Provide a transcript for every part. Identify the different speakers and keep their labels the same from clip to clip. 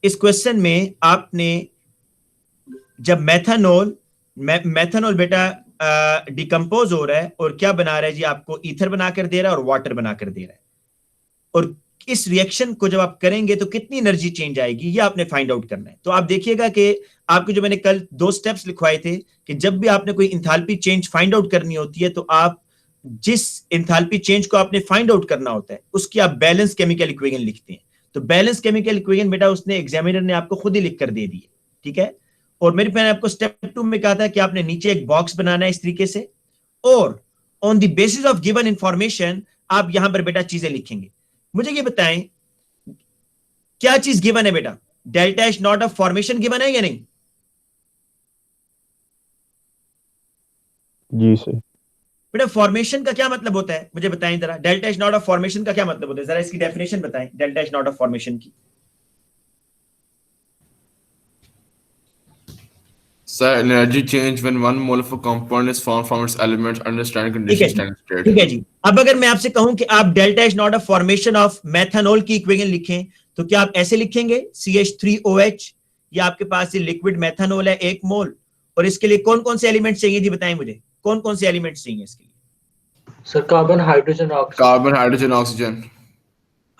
Speaker 1: इस क्वेश्चन में आपने जब मेथनॉल बेटा डिकम्पोज हो रहा है और क्या बना रहा है जी, आपको ईथर बनाकर दे रहा है और वाटर बनाकर दे रहा है, और इस रिएक्शन को जब आप करेंगे तो कितनी एनर्जी चेंज आएगी ये आपने फाइंड आउट करना है। तो आप देखिएगा कि आपको जो मैंने कल 2 स्टेप्स लिखवाए थे कि जब भी आपने कोई इंथैल्पी चेंज फाइंड आउट करनी होती है तो आप जिस इंथैल्पी चेंज को आपने फाइंड आउट करना होता है उसकी आप बैलेंस केमिकल इक्वेशन लिखते हैं। तो बैलेंस केमिकल इक्वेशन बेटा उसने एग्जामिनर ने आपको खुद ही लिख कर दे दी है, ठीक है। और मेरे मैंने आपको स्टेप 2 में कहा था कि आपने नीचे एक बॉक्स बनाना है इस तरीके से, और on the basis of given information आप यहां पर बेटा चीजें लिखेंगे। मुझे ये बताएं क्या चीज गिवन है बेटा, delta H not of formation given है या नहीं?
Speaker 2: जी सर।
Speaker 1: बेटा फॉर्मेशन का क्या मतलब होता है मुझे बताएं जरा, delta H not of formation का क्या मतलब होता है, जरा इसकी डेफिनेशन बताएं delta H not of formation की।
Speaker 3: Sir, energy change when one mole of a compound is formed from its elements under standard conditions standard state.
Speaker 1: ठीक है जी। अब अगर मैं आपसे कहूं कि आप delta H not of formation of methanol की इक्वेशन लिखें तो क्या आप ऐसे लिखेंगे CH3OH, या आपके पास ये लिक्विड मेथनॉल है 1 मोल, और इसके लिए कौन कौन से एलिमेंट्स चाहिए जी बताएं मुझे, कौन कौन से एलिमेंट्स चाहिए इसके लिए?
Speaker 4: Sir carbon hydrogen oxygen.
Speaker 3: Carbon, hydrogen, oxygen.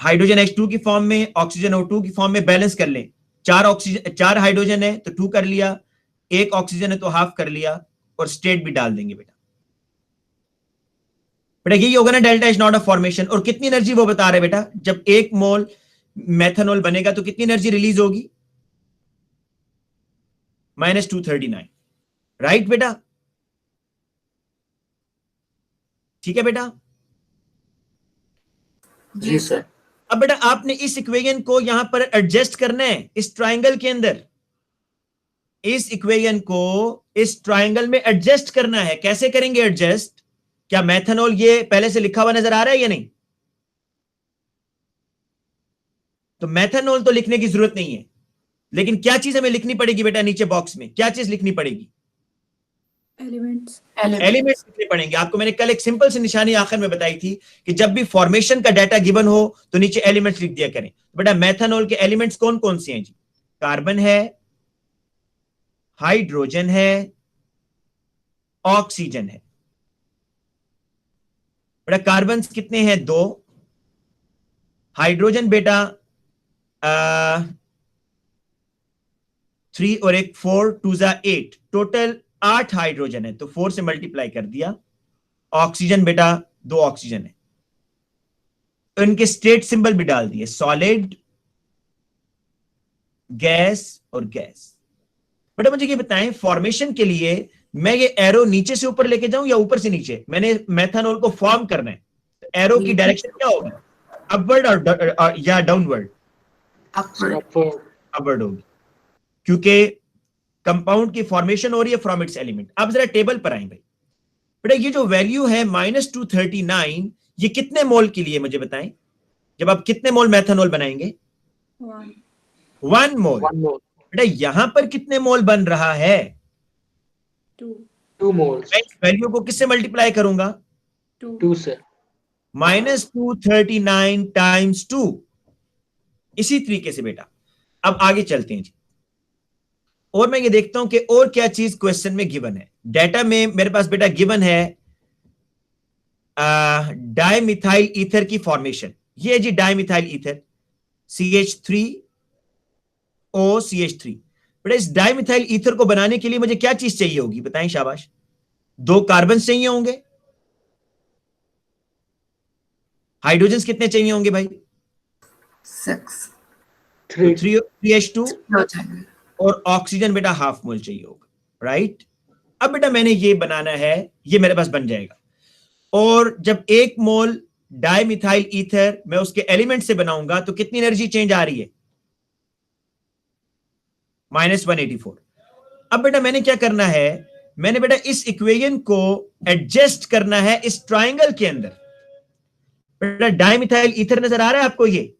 Speaker 1: Hydrogen H2 की फॉर्म में, ऑक्सीजन O2 की फॉर्म में, बैलेंस कर लें। 4 हाइड्रोजन है तो 2 कर लिया, 1 ऑक्सीजन है तो हाफ कर लिया, और स्टेट भी डाल देंगे बेटा। बेटा यही होगा ना delta H not of formation. और कितनी एनर्जी वो बता रहे बेटा, जब 1 मोल मेथनॉल बनेगा तो कितनी एनर्जी रिलीज होगी? -239, राइट बेटा? ठीक है बेटा?
Speaker 4: जी सर।
Speaker 1: अब बेटा आपने इस इक्वेशन को यहां पर एडजस्ट करना है इस ट्राइंगल के अंदर, इस इक्वेशन को इस ट्राइंगल में एडजस्ट करना है। कैसे करेंगे एडजस्ट? क्या मेथनॉल ये पहले से लिखा हुआ नजर आ रहा है या नहीं? तो मेथनॉल तो लिखने की जरूरत नहीं है, लेकिन क्या चीज हमें लिखनी पड़ेगी बेटा नीचे बॉक्स में, क्या चीज लिखनी पड़ेगी? एलिमेंट्स लिखने पड़ेगे। आपको मैंने कल एक सिंपल सी निशानी आखिर में बताई थी कि जब भी फॉर्मेशन का डाटा गिवन हो तो नीचे एलिमेंट्स लिख दिया करें। बेटा मेथनॉल के एलिमेंट्स कौन कौन से हैं जी? कार्बन है, हाइड्रोजन है, ऑक्सीजन है। बेटा कार्बन कितने हैं? 2। हाइड्रोजन बेटा 3 और 1 4, 2 8, टोटल 8 हाइड्रोजन है तो 4 से मल्टीप्लाई कर दिया। ऑक्सीजन बेटा 2 ऑक्सीजन है, तो इनके स्टेट सिंबल भी डाल दिए, सॉलिड, गैस और गैस। बेटा मुझे ये बताएं फॉर्मेशन के लिए मैं ये एरो नीचे से ऊपर लेके जाऊं या ऊपर से नीचे? मैंने मेथनॉल को फॉर्म करना है तो एरो की डायरेक्शन क्या होगी, अपवर्ड और या डाउनवर्ड? अपवर्ड होगी, क्योंकि कंपाउंड की फॉर्मेशन हो रही है फ्रॉम इट्स एलिमेंट। अब जरा टेबल पर आए भाई। बेटा ये जो वैल्यू है -239, ये कितने मोल के लिए मुझे बताएं? जब आप कितने मोल मेथनॉल बनाएंगे? 1 मोल। बेटा यहां पर कितने मोल बन रहा है?
Speaker 4: 2 मोल।
Speaker 1: वैल्यू को किससे मल्टीप्लाई करूंगा?
Speaker 4: 2 से।
Speaker 1: -239 टाइम्स 2। इसी तरीके से बेटा अब आगे चलते हैं जी, और मैं ये देखता हूं कि और क्या चीज क्वेश्चन में गिवन है। डाटा में मेरे पास बेटा गिवन है डाइमिथाइल ईथर की फॉर्मेशन। ये जी डाइमिथाइल ईथर CH3OCH3। बेटा इस डाइमिथाइल ईथर को बनाने के लिए मुझे क्या चीज चाहिए होगी बताएं शाबाश? 2 कार्बन चाहिए होंगे। हाइड्रोजन कितने चाहिए होंगे भाई?
Speaker 5: 6,
Speaker 1: 3H2 और ऑक्सीजन बेटा हाफ मोल चाहिए होगा, राइट? अब बेटा मैंने ये बनाना है, ये मेरे पास बन जाएगा। और जब 1 मोल डाइमिथाइल ईथर मैं उसके एलिमेंट से बनाऊंगा तो कितनी एनर्जी चेंज आ रही है? -184। अब बेटा मैंने क्या करना है, मैंने बेटा इस इक्वेशन को एडजस्ट करना है इस ट्राइंगल के अंदर। बेटा डाइमिथाइल ईथर नजर आ रहा है आपको? ये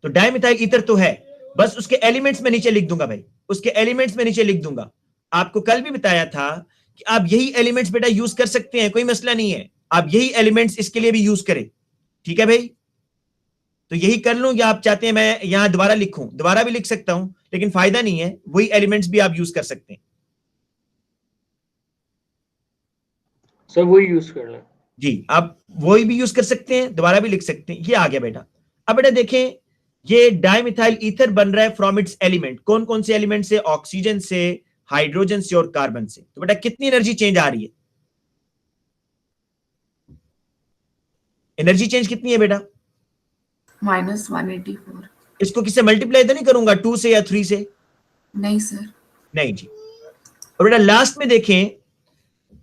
Speaker 1: तो डाइमिथाइल ईथर तो है, बस उसके एलिमेंट्स में नीचे लिख दूंगा भाई, उसके एलिमेंट्स में नीचे लिख दूंगा। आपको कल भी बताया था कि आप यही एलिमेंट्स बेटा यूज कर सकते हैं, कोई मसला नहीं है, आप यही एलिमेंट्स इसके लिए भी यूज करें, ठीक है भाई? तो यही कर लूं, या आप चाहते हैं मैं यहां दोबारा लिखूं? दोबारा भी लिख सकता हूं, लेकिन फायदा नहीं है, वही एलिमेंट्स भी आप यूज कर सकते हैं।
Speaker 4: सर वही यूज कर लें।
Speaker 1: जी, आप वही भी यूज कर सकते हैं, दोबारा भी लिख सकते हैं। ये आ गया बेटा। अब बेटा देखें, ये डाइमिथाइल ईथर बन रहा है फ्रॉम इट्स एलिमेंट। कौन कौन से एलिमेंट से? ऑक्सीजन से, हाइड्रोजन से और कार्बन से। तो बेटा कितनी एनर्जी चेंज आ रही है? एनर्जी चेंज कितनी है बेटा?
Speaker 5: -184।
Speaker 1: इसको किससे मल्टीप्लाई तो नहीं करूंगा, 2 से या 3 से?
Speaker 5: नहीं सर।
Speaker 1: नहीं जी। और बेटा लास्ट में देखें,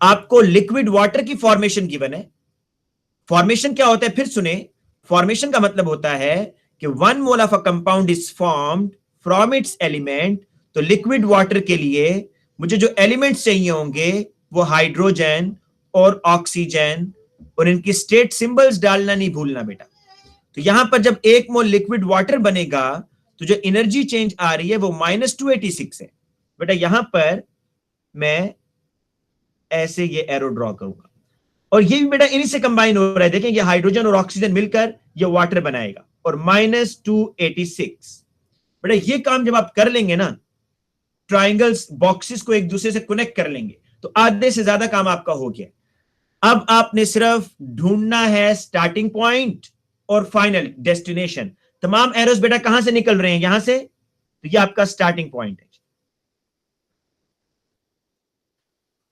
Speaker 1: आपको लिक्विड वाटर की फॉर्मेशन गिवन है। फॉर्मेशन क्या होता है फिर सुने। फॉर्मेशन का मतलब होता है कि 1 mole of a compound is formed from its element. तो लिक्विड वाटर के लिए मुझे जो एलिमेंट्स चाहिए होंगे वो हाइड्रोजन और ऑक्सीजन, और इनकी स्टेट सिंबल्स डालना नहीं भूलना बेटा। तो यहां पर जब 1 मोल लिक्विड वाटर बनेगा तो जो एनर्जी चेंज आ रही है वो -286 है। बेटा यहां पर मैं ऐसे ये एरो ड्रॉ करूंगा, और ये भी बेटा इन्हीं से कंबाइन हो रहा है। देखें, ये हाइड्रोजन और ऑक्सीजन मिलकर ये वाटर बनाएगा, और -286। बेटा ये काम जब आप कर लेंगे ना, ट्राइंगल्स बॉक्सेस को एक दूसरे से कनेक्ट कर लेंगे, तो आधे से ज्यादा काम आपका हो गया। अब आपने सिर्फ ढूंढना है स्टार्टिंग पॉइंट और फाइनल डेस्टिनेशन। तमाम एरोस बेटा कहां से निकल रहे हैं? यहां से। तो ये आपका स्टार्टिंग पॉइंट है।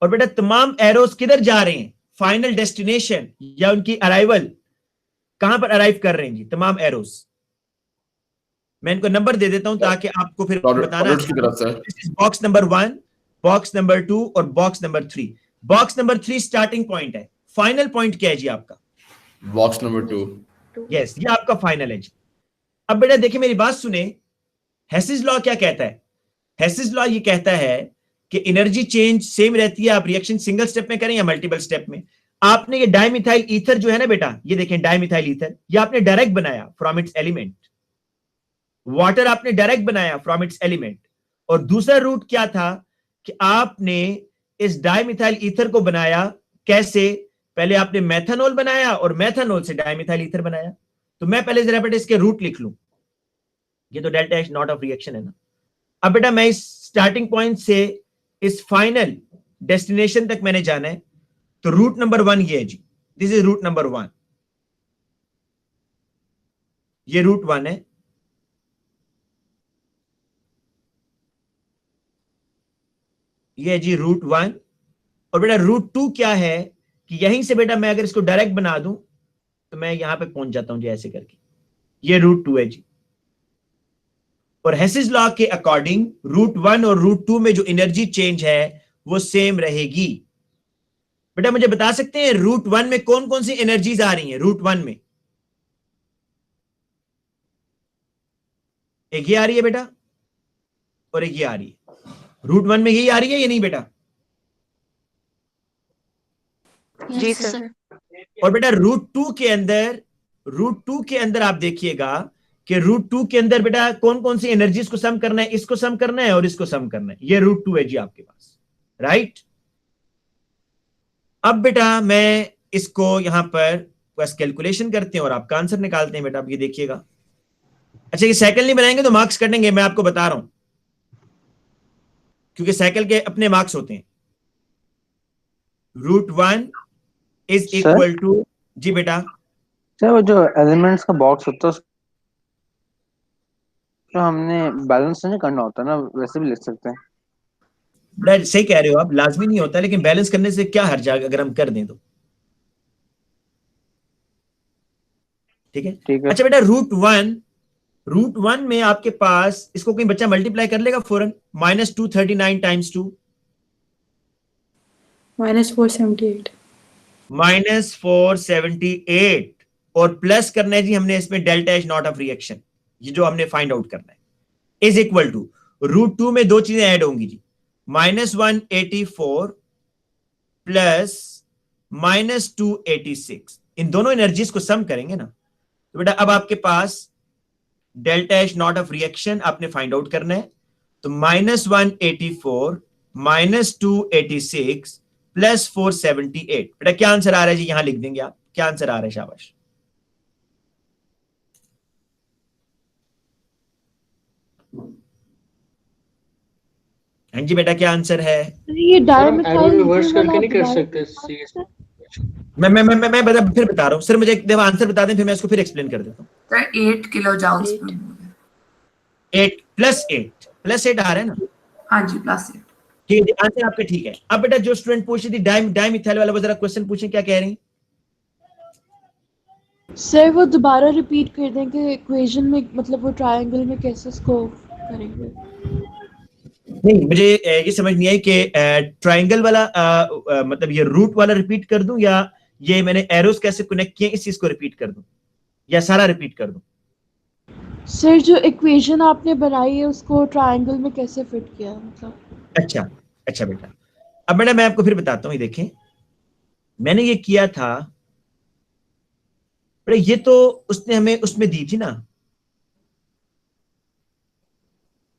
Speaker 1: और बेटा तमाम एरोस किधर जा रहे हैं? फाइनल डेस्टिनेशन या उनकी अराइवल, कहां पर अराइव कर रहे हैं जी तमाम एरोस? मैं इनको नंबर दे देता हूं ताकि आपको फिर बताना।
Speaker 3: की तरफ से
Speaker 1: बॉक्स नंबर 1, बॉक्स नंबर 2 और box number 3। Box number 3 starting point है। फाइनल पॉइंट क्या है जी आपका?
Speaker 3: Box number 2।
Speaker 1: यस, ये आपका फाइनल है जी। अब बेटा देखिए मेरी बात सुने, हेसिस लॉ क्या कहता है? हेसिस लॉ ये कहता है कि एनर्जी चेंज सेम रहती है, आप रिएक्शन सिंगल स्टेप में करें या मल्टीपल स्टेप में। आपने ये डाइमिथाइल ईथर जो है ना बेटा, ये देखें डाइमिथाइल ईथर, ये आपने डायरेक्ट बनाया फ्रॉम इट्स एलिमेंट। वाटर आपने डायरेक्ट बनाया फ्रॉम इट्स एलिमेंट। और दूसरा रूट क्या था कि आपने इस डाइमिथाइल ईथर को बनाया कैसे? पहले आपने मेथनॉल बनाया और मेथनॉल से डाइमिथाइल ईथर बनाया। तो मैं पहले जरा बेटा इसके रूट लिख लूं। ये तो delta H not of reaction है ना। अब बेटा मैं इस स्टार्टिंग पॉइंट से इस फाइनल डेस्टिनेशन तक मैंने जाना है, तो रूट नंबर 1 ये है जी। This is root number 1। ये रूट 1 है। ये है जी रूट 1। और बेटा रूट 2 क्या है कि यहीं से बेटा मैं अगर इसको डायरेक्ट बना दूं तो मैं यहां पे पहुंच जाता हूं जी ऐसे करके। ये रूट 2 है जी। और हेसिस लॉ के अकॉर्डिंग रूट 1 और रूट 2 में जो एनर्जी चेंज है वो सेम रहेगी। बेटा मुझे बता सकते हैं रूट 1 में कौन कौन सी एनर्जीज आ रही हैं? रूट 1 में एक ये आ रही है बेटा, और एक ये आ रही है। रूट 1 में यही आ रही है या नहीं बेटा?
Speaker 2: जी सर।
Speaker 1: और बेटा रूट 2 के अंदर आप देखिएगा कि रूट 2 के अंदर बेटा कौन कौन सी एनर्जीज को सम करना है? इसको सम करना है और इसको सम करना है। ये रूट 2 है जी आपके पास, राइट। अब बेटा मैं इसको यहां पर बस कैलकुलेशन करते हैं और आपका आंसर निकालते हैं बेटा। अब ये देखिएगा। अच्छा, ये साइकिल नहीं बनाएंगे तो मार्क्स कटेंगे, मैं आपको बता रहा हूं, क्योंकि साइकिल के अपने मार्क्स होते हैं। रूट 1 इज इक्वल टू, जी बेटा
Speaker 6: सर वो जो एलिमेंट्स का बॉक्स होता है तो हमने बैलेंस नहीं करना होता ना, वैसे भी लिख सकते हैं।
Speaker 1: बड़ा सही कह रहे हो आप, लाजमी नहीं होता, लेकिन बैलेंस करने से क्या हर्ज है अगर हम कर दें तो। ठीक है,
Speaker 6: ठीक है।
Speaker 1: अच्छा बेटा रूट वन में आपके पास इसको कोई बच्चा मल्टीप्लाई कर लेगा फौरन? -239 टाइम्स 2
Speaker 2: -478
Speaker 1: -478, और प्लस करना है जी हमने इसमें delta H not of reaction, ये जो हमने फाइंड आउट करना है, इज इक्वल टू रूट 2 में दो चीजें ऐड होंगी जी, -184 प्लस -286। इन दोनों एनर्जीज को सम करेंगे ना, तो बेटा अब आपके पास delta H not of reaction आपने फाइंड आउट करना है। तो -184 -286 प्लस 478। बेटा क्या आंसर आ रहा है जी? यहां लिख देंगे आप, क्या आंसर आ रहा है? शाबाश। हाँ जी बेटा, क्या आंसर है?
Speaker 2: ये
Speaker 4: सर हम एरो
Speaker 2: डायमेथाइल
Speaker 4: रिवर्स
Speaker 2: ईथर
Speaker 4: करके
Speaker 2: वाला
Speaker 4: नहीं कर
Speaker 2: दोबारा
Speaker 4: सकते
Speaker 2: बताओ
Speaker 4: CS।
Speaker 2: सर।
Speaker 1: मैं फिर बता रहा हूँ सर, मुझे एक दफा आंसर बता दें, फिर मैं इसको फिर एक्सप्लेन कर देता हूँ।
Speaker 5: सर 8 किलो जाउल्स पर
Speaker 2: 8।
Speaker 5: मोल।
Speaker 1: 8 प्लस 8 आ रहा है ना?
Speaker 5: हाँ जी, +8।
Speaker 1: ठीक है, आंसर आपका ठीक है। अब बेटा जो स्टूडेंट पूछ रही थी डाइमिथाइल वाला, वो जरा क्वेश्चन पूछें, क्या कह रही हैं?
Speaker 2: सर वो दोबारा रिपीट कर दें कि इक्वेशन में, मतलब वो ट्रायंगल में कैसे इसको करेंगे।
Speaker 1: नहीं, मुझे ये समझ नहीं आई कि ट्रायंगल वाला मतलब ये रूट वाला रिपीट कर दूं, या ये मैंने एरोस कैसे कनेक्ट किए इस चीज को रिपीट कर दूं, या सारा रिपीट कर दूं?
Speaker 2: सर जो इक्वेशन आपने बनाई है उसको ट्रायंगल में कैसे फिट किया, मतलब।
Speaker 1: अच्छा अच्छा बेटा, अब बेटा मैं आपको फिर बताता हूँ। ये देखें, मैंने ये किया था बेटा, ये तो उसने हमें उसमें दी थी ना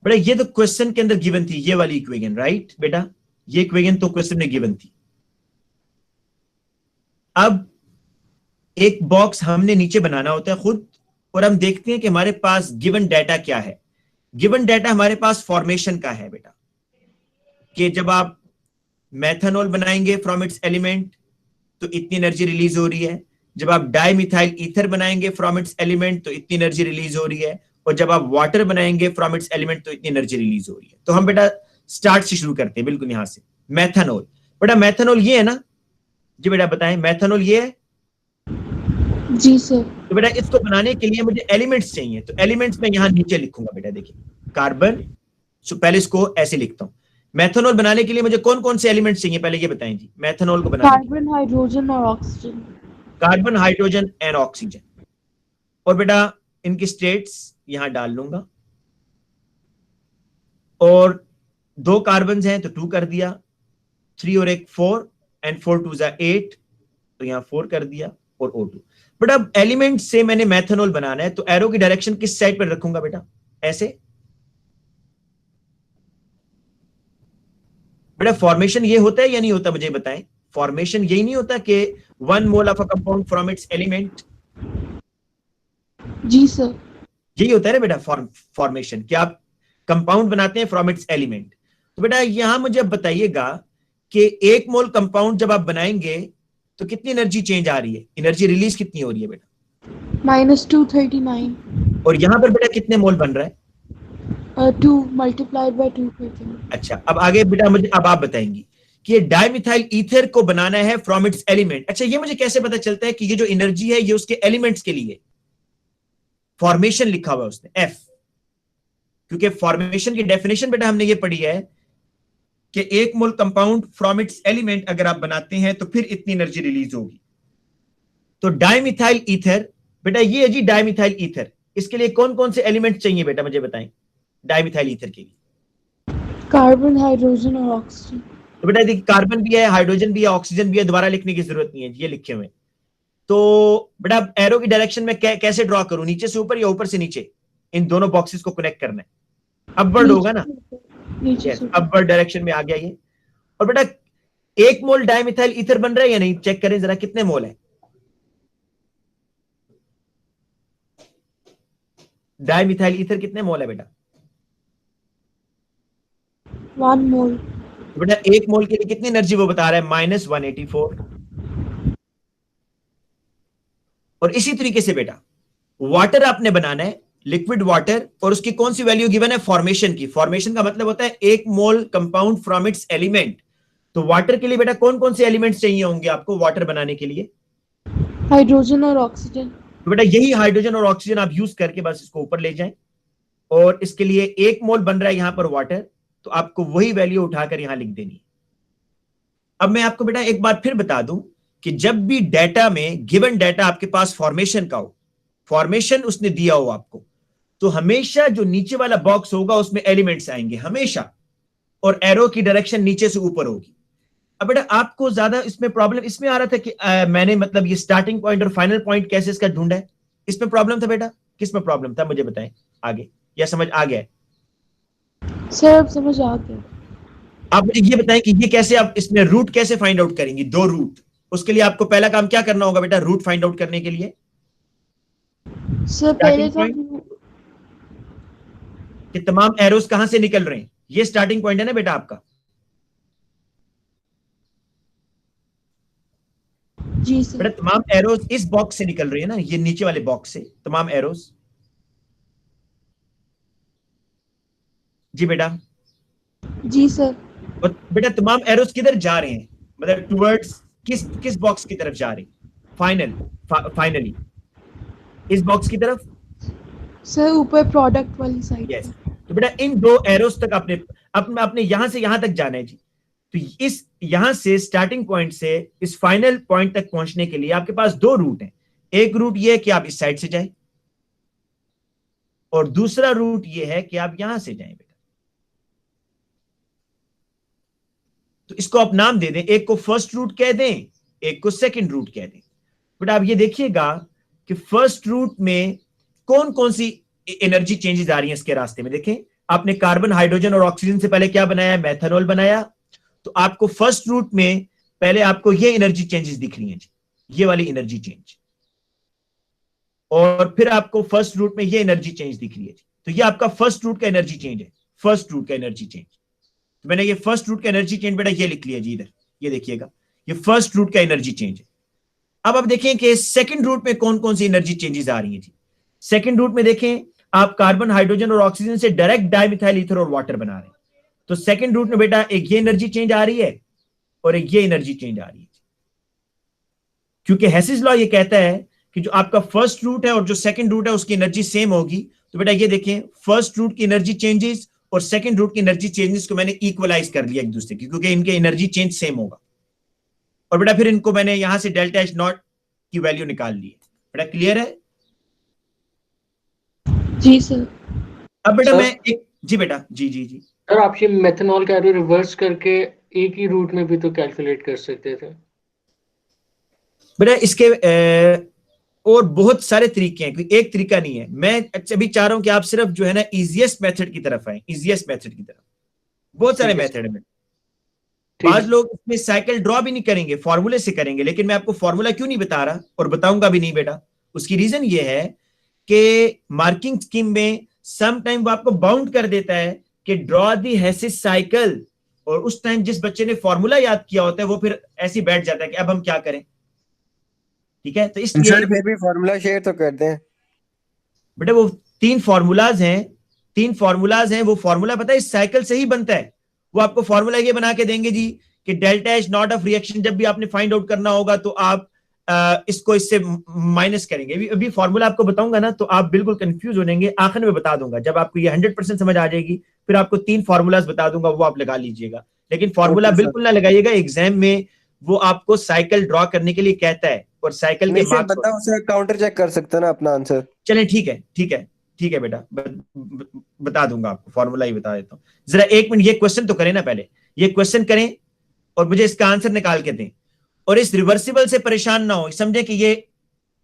Speaker 1: बेटा, ये तो क्वेश्चन के अंदर गिवन थी, ये वाली इक्वेशन, राइट बेटा? ये इक्वेशन तो क्वेश्चन में गिवन थी। अब एक बॉक्स हमने नीचे बनाना होता है खुद, और हम देखते हैं कि हमारे पास गिवन डाटा क्या है। गिवन डाटा हमारे पास फॉर्मेशन का है बेटा, कि जब आप मेथनॉल बनाएंगे फ्रॉम इट्स एलिमेंट तो इतनी एनर्जी रिलीज हो रही है, जब आप डाइमिथाइल ईथर बनाएंगे फ्रॉम इट्स एलिमेंट तो इतनी एनर्जी रिलीज हो रही है, और जब आप वाटर बनाएंगे फ्रॉम इट्स एलिमेंट तो इतनी एनर्जी रिलीज हो रही है। तो हम बेटा स्टार्ट से शुरू करते हैं, बिल्कुल यहां से। मेथनॉल, बेटा मेथनॉल ये है ना? जी बेटा बताएं, मेथनॉल ये है?
Speaker 2: जी सर।
Speaker 1: तो बेटा इसको बनाने के लिए मुझे एलिमेंट्स चाहिए, तो एलिमेंट्स में यहां नीचे लिखूंगा बेटा, देखिए कार्बन। पहले इसको ऐसे लिखता हूं। मेथनॉल बनाने के लिए मुझे कौन कौन से एलिमेंट्स चाहिए, पहले ये बताएं जी, मेथनॉल को बनाने के लिए।
Speaker 2: कार्बन, हाइड्रोजन और oxygen.
Speaker 1: Carbon, hydrogen and oxygen. और बेटा इनकी स्टेट्स यहां डाल लूंगा, और 2 कार्बन हैं तो 2 कर दिया, 3 और 1 4, एंड 4 2 8, तो यहां 4 कर दिया, और O2। बट अब एलिमेंट से मैंने मेथनॉल बनाना है, तो एरो की डायरेक्शन किस साइड पर रखूंगा बेटा? ऐसे। बेटा फॉर्मेशन ये होता है या नहीं होता, मुझे बताएं। फॉर्मेशन यही नहीं होता कि 1 mole of a compound from its element?
Speaker 2: जी सर।
Speaker 1: यही होता है ना बेटा फॉर्मेशन, कि आप कंपाउंड बनाते हैं फ्रॉम इट्स एलिमेंट। तो बेटा यहां मुझे अब बताइएगा कि 1 मोल कंपाउंड जब आप बनाएंगे तो कितनी एनर्जी चेंज आ रही है, एनर्जी रिलीज कितनी हो रही है बेटा?
Speaker 2: -239।
Speaker 1: और यहां पर बेटा कितने मोल बन रहा है?
Speaker 2: 2 मल्टीप्लाइड बाय 2 करते हैं।
Speaker 1: अच्छा, अब आगे बेटा मुझे अब आप बताएंगी कि ये डाइमिथाइल ईथर को बनाना है फ्रॉम इट्स एलिमेंट। अच्छा, ये मुझे कैसे पता चलता है कि ये जो एनर्जी है ये उसके एलिमेंट्स के लिए? फॉर्मेशन लिखा हुआ है उसने F, क्योंकि फॉर्मेशन की डेफिनेशन बेटा हमने ये पढ़ी है कि 1 मोल कंपाउंड फ्रॉम इट्स एलिमेंट अगर आप बनाते हैं तो फिर इतनी एनर्जी रिलीज होगी। तो डाइमिथाइल ईथर बेटा, ये है जी डाइमिथाइल ईथर। इसके लिए कौन कौन से एलिमेंट चाहिए बेटा, मुझे बताएं डाइमिथाइल ईथर के लिए?
Speaker 2: कार्बन, हाइड्रोजन और ऑक्सीजन।
Speaker 1: तो बेटा देखिए, कार्बन भी है, हाइड्रोजन भी है, ऑक्सीजन भी है, दोबारा लिखने की जरूरत नहीं है, ये लिखे हुए। तो बेटा एरो की डायरेक्शन में कैसे ड्रॉ करूं, नीचे से ऊपर या ऊपर से नीचे? इन दोनों बॉक्सेस को कनेक्ट करना है, अपवर्ड होगा ना?
Speaker 2: नीचे
Speaker 1: यस,
Speaker 2: से।
Speaker 1: अपवर्ड डायरेक्शन में आ गया ये। और बेटा 1 मोल डाइमिथाइल ईथर बन रहा है या नहीं, चेक करें जरा कितने मोल है डाइमिथाइल ईथर, कितने मोल है बेटा?
Speaker 2: 1 मोल।
Speaker 1: तो बेटा 1 मोल के लिए कितनी एनर्जी वो बता रहा है? -184। और इसी तरीके से बेटा वाटर आपने बनाना है, लिक्विड वाटर, और उसकी कौन सी वैल्यू गिवन है? फॉर्मेशन की। फॉर्मेशन का मतलब होता है 1 मोल कंपाउंड फ्रॉम इट्स एलिमेंट। तो वाटर के लिए बेटा कौन कौन से एलिमेंट्स चाहिए होंगे आपको वाटर बनाने के लिए?
Speaker 2: हाइड्रोजन और ऑक्सीजन।
Speaker 1: तो बेटा यही हाइड्रोजन और ऑक्सीजन आप यूज करके बस इसको ऊपर ले जाएं, और इसके लिए 1 मोल बन रहा है यहां पर वाटर, तो आपको वही वैल्यू उठाकर यहां लिख देनी है। अब मैं आपको बेटा एक बार फिर बता दूं कि जब भी डाटा में गिवन डाटा आपके पास फॉर्मेशन का हो, फॉर्मेशन उसने दिया हो आपको, तो हमेशा जो नीचे वाला बॉक्स होगा उसमें एलिमेंट्स आएंगे हमेशा, और एरो की डायरेक्शन नीचे से ऊपर होगी। अब बेटा आपको ज्यादा इसमें प्रॉब्लम इसमें आ रहा था कि मैंने मतलब ये स्टार्टिंग पॉइंट और फाइनल पॉइंट कैसे इसका ढूंढा है, इसमें प्रॉब्लम था बेटा? किस में प्रॉब्लम था मुझे बताएं आगे, या समझ आ गया है?
Speaker 2: सर अब समझ आ गया।
Speaker 1: आप मुझे ये बताएं कि ये कैसे आप इसमें रूट कैसे फाइंड आउट करेंगी, 2 रूट। उसके लिए आपको पहला काम क्या करना होगा बेटा, रूट फाइंड आउट करने के लिए?
Speaker 2: सर पहले
Speaker 1: स्टार्टिंग
Speaker 2: तो
Speaker 1: पॉइंट, कि तमाम एरोस कहां से निकल रहे हैं। ये स्टार्टिंग पॉइंट है ना बेटा आपका।
Speaker 2: जी सर।
Speaker 1: बेटा तमाम एरोस इस बॉक्स से निकल रही है ना, ये नीचे वाले बॉक्स से तमाम एरोस। जी बेटा।
Speaker 2: जी सर।
Speaker 1: और बेटा तमाम एरोस किधर जा रहे हैं, मतलब टुवर्ड्स किस किस बॉक्स की तरफ जा रहे हैं, फाइनली इस बॉक्स की तरफ।
Speaker 2: सर ऊपर प्रोडक्ट वाली साइड
Speaker 1: यस।
Speaker 2: पे।
Speaker 1: तो बेटा इन दो एरोस तक आपने अपने यहां से यहां तक जाना है जी। तो इस यहां से स्टार्टिंग पॉइंट से इस फाइनल पॉइंट तक पहुंचने के लिए आपके पास दो रूट हैं। एक रूट ये है कि आप इस साइड से जाएं, और दूसरा रूट ये है कि आप यहां से जाएं बेटा। तो इसको आप नाम दे दें, एक को फर्स्ट रूट कह दें, एक को सेकंड रूट कह दें। बट आप ये देखिएगा कि फर्स्ट रूट में कौन कौन सी एनर्जी चेंजेस आ रही हैं इसके रास्ते में। देखें, आपने कार्बन हाइड्रोजन और ऑक्सीजन से पहले क्या बनाया, मेथनॉल बनाया। तो आपको फर्स्ट रूट में पहले आपको ये एनर्जी चेंजेस दिख रही हैं जी, ये वाली एनर्जी चेंज। और फिर आपको फर्स्ट रूट में ये एनर्जी चेंज दिख रही है जी। तो ये आपका फर्स्ट रूट का एनर्जी चेंज है, फर्स्ट रूट का एनर्जी चेंज। तो मैंने ये फर्स्ट रूट का एनर्जी चेंज बेटा ये लिख लिया जी इधर, ये देखिएगा, ये फर्स्ट रूट का एनर्जी चेंज है। अब आप देखें कि सेकंड रूट में कौन कौन सी एनर्जी चेंजेस आ रही हैं जी। सेकंड रूट में देखें, आप कार्बन हाइड्रोजन और ऑक्सीजन से डायरेक्ट डाइमिथाइल ईथर और वाटर बना रहे हैं। तो सेकंड रूट में बेटा एक ये एनर्जी चेंज आ रही है और एक ये एनर्जी चेंज आ रही है, क्योंकि हेसिस लॉ ये कहता है कि जो आपका फर्स्ट रूट है और जो सेकंड रूट है उसकी एनर्जी सेम होगी। तो बेटा ये देखें, फर्स्ट रूट की एनर्जी चेंजेस और सेकंड रूट की एनर्जी चेंजेस को मैंने इक्वलाइज कर लिया एक दूसरे की, क्योंकि इनके एनर्जी चेंज सेम होगा। और बेटा फिर इनको मैंने यहां से डेल्टा एच नॉट की वैल्यू निकाल ली है। बेटा क्लियर है?
Speaker 2: जी सर।
Speaker 1: अब बेटा
Speaker 4: सर
Speaker 1: मैं एक, जी बेटा, जी जी जी।
Speaker 4: सर आप ये मेथनॉल का एरो रिवर्स करके एक ही रूट में भी तो कैलकुलेट कर सकते थे।
Speaker 1: बेटा इसके और बहुत सारे तरीके हैं, क्योंकि एक तरीका नहीं है। मैं अभी चाह रहा हूं कि आप सिर्फ जो है ना इजिएस्ट मेथड की तरफ आए, इजिएस्ट मेथड की तरफ। बहुत सारे
Speaker 4: ठीक है
Speaker 1: मेथड है।
Speaker 4: ठीक
Speaker 1: बाज
Speaker 4: है।
Speaker 1: लोग इसमें साइकिल ड्रॉ भी नहीं करेंगे, फॉर्मूले से करेंगे। लेकिन मैं आपको फॉर्मूला क्यों नहीं बता रहा और बताऊंगा भी नहीं बेटा, उसकी रीजन ये है कि मार्किंग स्कीम में सम टाइम वो आपको बाउंड कर देता है कि ड्रॉ दी हेसिस साइकिल, और उस टाइम जिस बच्चे ने फॉर्मूला याद किया होता है वो फिर ऐसे ही बैठ जाता है कि अब हम क्या करें। ठीक है, तो इसलिए
Speaker 7: सर फिर भी फॉर्मूला शेयर तो कर दें।
Speaker 1: बेटा वो तीन फॉर्मूलाज हैं, तीन फॉर्मूलाज हैं। वो फॉर्मूला पता है इस साइकिल से ही बनता है। वो आपको फॉर्मूला ये बना के देंगे जी कि delta H not of reaction जब भी आपने फाइंड आउट करना होगा तो आप इसको इससे माइनस करेंगे। अभी फॉर्मूला आपको बताऊंगा ना तो आप बिल्कुल कंफ्यूज हो जाएंगे। आखिर में बता दूंगा जब आपको ये 100% समझ आ जाएगी, फिर आपको तीन फॉर्मूलाज बता दूंगा, वो आप लगा लीजिएगा। लेकिन फॉर्मूला
Speaker 7: ओके सर।
Speaker 1: बिल्कुल ना लगाइएगा एग्जाम में, वो आपको साइकिल ड्रॉ करने के लिए कहता है और साइकिल के
Speaker 7: नहीं सर,
Speaker 1: मार्क्स।
Speaker 7: बंदा उसे काउंटर चेक कर सकता है ना अपना आंसर।
Speaker 1: चलें ठीक है, ठीक है, ठीक है बेटा, बता दूंगा आपको, फॉर्मूला ही बता देता हूं। जरा एक मिनट ये क्वेश्चन तो करें ना पहले, ये क्वेश्चन करें और मुझे इसका आंसर निकाल के दें। और इस रिवर्सिबल से परेशान ना हो, समझे कि ये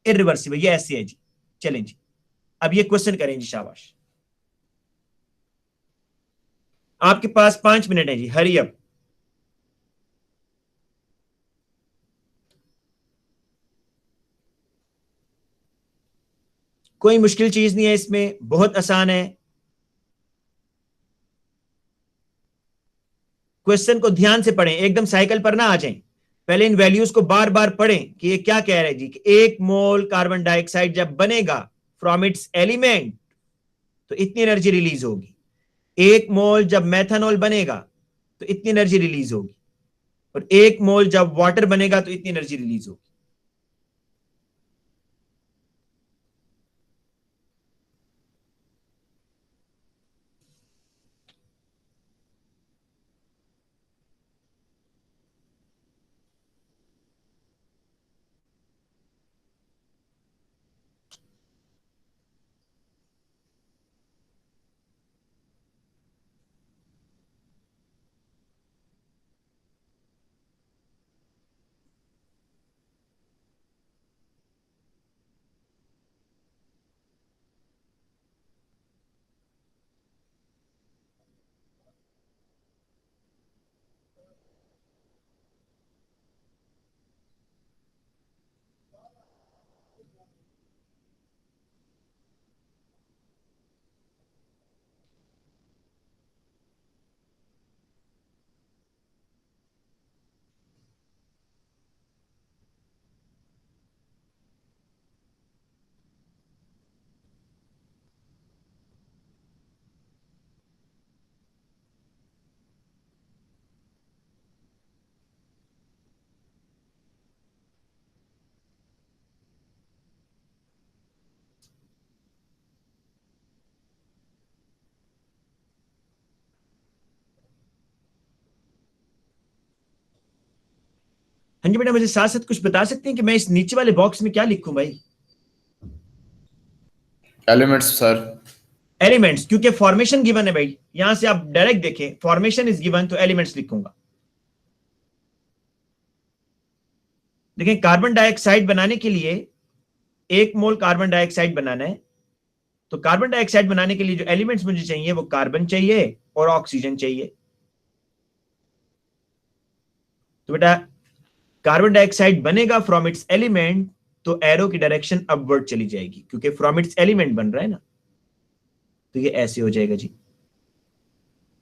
Speaker 1: इरिवर्सिबल, ये ऐसी है जी। चलें जी, अब ये क्वेश्चन करें जी, शाबाश। आपके पास 5 मिनट है जी, हरी अप। कोई मुश्किल चीज नहीं है इसमें, बहुत आसान है। क्वेश्चन को ध्यान से पढ़ें, एकदम साइकिल पर ना आ जाएं। पहले इन वैल्यूज को बार बार पढ़ें कि ये क्या कह रहे हैं जी, कि 1 मोल कार्बन डाइऑक्साइड जब बनेगा फ्रॉम इट्स एलिमेंट तो इतनी एनर्जी रिलीज होगी। 1 मोल जब मेथनॉल बनेगा तो इतनी एनर्जी रिलीज होगी। और 1 मोल जब वाटर बनेगा तो इतनी एनर्जी रिलीज होगी। हाँ जी बेटा, मुझे साथ साथ कुछ बता सकते हैं कि मैं इस नीचे वाले बॉक्स में क्या लिखूं भाई?
Speaker 3: Elements sir.
Speaker 1: एलिमेंट्स, क्योंकि फॉर्मेशन गिवन है भाई, यहां से आप डायरेक्ट देखें फॉर्मेशन इज गिवन, तो एलिमेंट्स लिखूंगा। देखें, कार्बन डाइऑक्साइड बनाने के लिए 1 मोल कार्बन डाइऑक्साइड बनाना है, तो कार्बन डाइऑक्साइड बनाने के लिए जो एलिमेंट्स मुझे चाहिए वो कार्बन चाहिए और ऑक्सीजन चाहिए। तो बेटा कार्बन डाइऑक्साइड बनेगा फ्रॉम इट्स एलिमेंट, तो एरो की डायरेक्शन अपवर्ड चली जाएगी, क्योंकि फ्रॉम इट्स एलिमेंट बन रहा है ना, तो ये ऐसे हो जाएगा जी।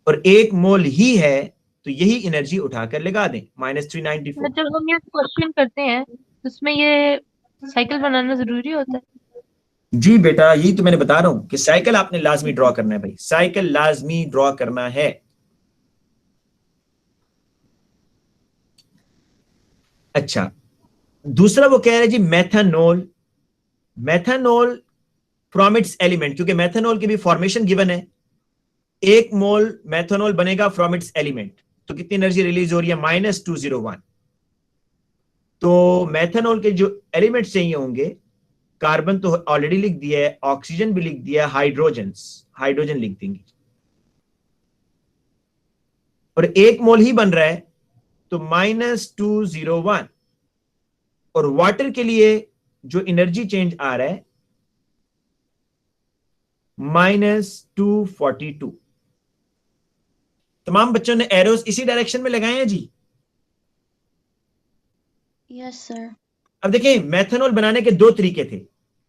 Speaker 1: और 1 मोल ही है, तो यही एनर्जी उठाकर लगा दें, -394।
Speaker 8: जब हम ये क्वेश्चन करते हैं तो उसमें ये साइकिल बनाना जरूरी होता है?
Speaker 1: जी बेटा, यही तो मैंने बता रहा हूं कि साइकिल आपने लाजमी ड्रॉ करना है भाई, साइकिल लाजमी ड्रॉ करना है। अच्छा, दूसरा वो कह रहे हैं जी मेथानॉल। मेथानॉल फ्रॉम इट्स एलिमेंट, क्योंकि मेथानॉल की भी फॉर्मेशन गिवन है, 1 मोल मेथानॉल बनेगा फ्रॉम इट्स एलिमेंट, तो कितनी एनर्जी रिलीज हो रही है? -201। तो मेथानॉल के जो एलिमेंट्स चाहिए होंगे, कार्बन तो ऑलरेडी लिख दिया है, ऑक्सीजन भी लिख दिया है, हाइड्रोजन लिख देंगे। और 1 मोल ही बन रहा है, तो -201। और वाटर के लिए जो एनर्जी चेंज आ रहा है -242। तमाम बच्चों ने एरोस इसी डायरेक्शन में लगाए हैं जी।
Speaker 8: Yes sir.
Speaker 1: अब देखिए, मेथनॉल बनाने के 2 तरीके थे।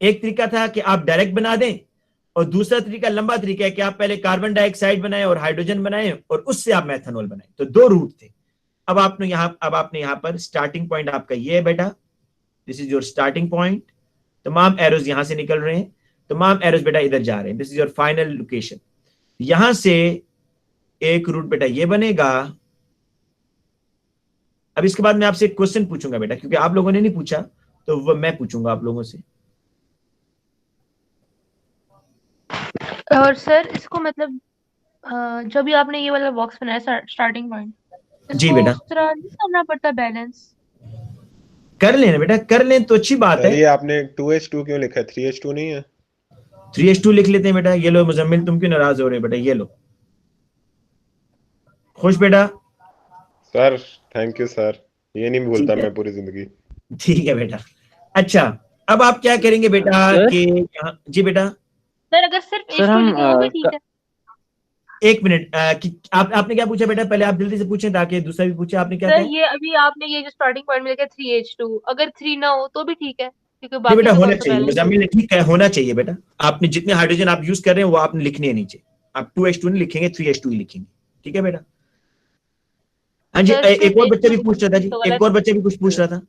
Speaker 1: एक तरीका था कि आप डायरेक्ट बना दें, और दूसरा तरीका लंबा तरीका है कि आप पहले कार्बन डाइऑक्साइड बनाएं और हाइड्रोजन बनाएं और उससे आप मेथनॉल बनाएं। तो 2 रूट थे। अब आपने यहां पर स्टार्टिंग पॉइंट आपका ये है बेटा, this is your starting point. तमाम एरोज यहां से निकल रहे हैं, तमाम एरोज बेटा इधर जा रहे हैं, this is your final location. यहां से एक रूट बेटा ये बनेगा। अब इसके बाद मैं आपसे एक क्वेश्चन पूछूंगा बेटा, क्योंकि आप लोगों ने नहीं पूछा, तो वो मैं पूछूंगा आप लोगों से।
Speaker 8: और सर इसको मतलब जब भी आपने ये वाला बॉक्स बनाया स्टार्टिंग पॉइंट,
Speaker 1: जी
Speaker 8: इसको
Speaker 1: बेटा,
Speaker 8: उस तरह नहीं करना पड़ता बैलेंस?
Speaker 1: कर लेना बेटा, कर लें तो अच्छी बात
Speaker 9: सर
Speaker 1: है।
Speaker 9: ये आपने 2H2 क्यों लिखा है? 3H2 नहीं है?
Speaker 1: 3H2 लिख लेते हैं बेटा। ये लो मुजम्मिल, तुम क्यों नाराज हो रहे हो बेटा? ये लो, खुश बेटा?
Speaker 9: सर थैंक यू सर, ये नहीं भूलता
Speaker 1: ठीक है,
Speaker 9: मैं पूरी जिंदगी।
Speaker 1: ठीक है बेटा। अच्छा, अब आप क्या करेंगे बेटा
Speaker 6: सर?
Speaker 1: कि यहाँ, जी बेटा
Speaker 8: सर अगर सिर्फ
Speaker 6: सर
Speaker 8: H2
Speaker 6: हम
Speaker 8: लिखे वो भी ठीक है?
Speaker 1: एक मिनट, आपने क्या पूछा बेटा? पहले आप जल्दी से पूछें ताकि दूसरा भी पूछे। आपने क्या
Speaker 8: सर
Speaker 1: कहा?
Speaker 8: ये अभी आपने ये जो स्टार्टिंग पॉइंट में लिखा 3H2, अगर 3 ना हो तो भी ठीक है, क्योंकि
Speaker 1: नहीं
Speaker 8: बाकी
Speaker 1: बेटा,
Speaker 8: तो
Speaker 1: होना
Speaker 8: तो
Speaker 1: चाहिए,
Speaker 8: बैलेंस
Speaker 1: मुजम्मिल ने ठीक है, होना चाहिए बेटा। आपने जितने हाइड्रोजन आप यूज कर रहे हैं वो आपने लिखने हैं नीचे। आप 2H2 नहीं लिखेंगे, 3H2 ही लिखेंगे, ठीक है बेटा? हाँ जी,
Speaker 8: सर
Speaker 1: एक
Speaker 8: सिर्फ
Speaker 1: और बच्चा भी
Speaker 8: H2
Speaker 1: पूछ रहा था जी,
Speaker 8: तो
Speaker 1: एक
Speaker 8: गलत
Speaker 1: और बच्चा भी कुछ पूछ रहा था।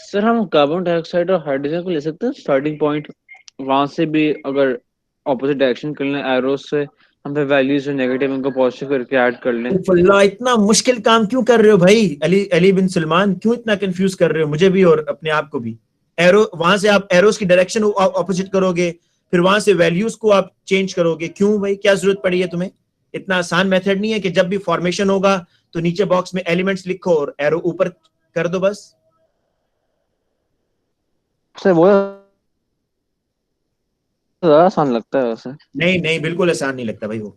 Speaker 6: सर हम कार्बन डाइऑक्साइड और हाइड्रोजन को ले सकते हैं स्टार्टिंग पॉइंट, वहां से भी अगर ऑपोजिट डायरेक्शन कर लें एरोस से, हम पे वैल्यूज जो नेगेटिव उनको पॉजिटिव करके ऐड कर लें।
Speaker 1: अल्लाह, इतना मुश्किल काम क्यों कर रहे हो भाई? अली अली बिन सलमान, क्यों इतना कंफ्यूज कर रहे हो मुझे भी और अपने आप को भी? एरो, वहां से आप एरोस की डायरेक्शन ऑपोजिट करोगे, फिर वहां से वैल्यूज को आप चेंज करोगे, क्यों भाई? क्या जरूरत पड़ी है तुम्हें? इतना आसान मेथड नहीं है कि जब भी फॉर्मेशन होगा तो नीचे बॉक्स में एलिमेंट्स लिखो और एरो ऊपर कर दो बस।
Speaker 6: सर वो ज्यादा आसान लगता है वैसे।
Speaker 1: नहीं नहीं, बिल्कुल आसान नहीं लगता भाई वो।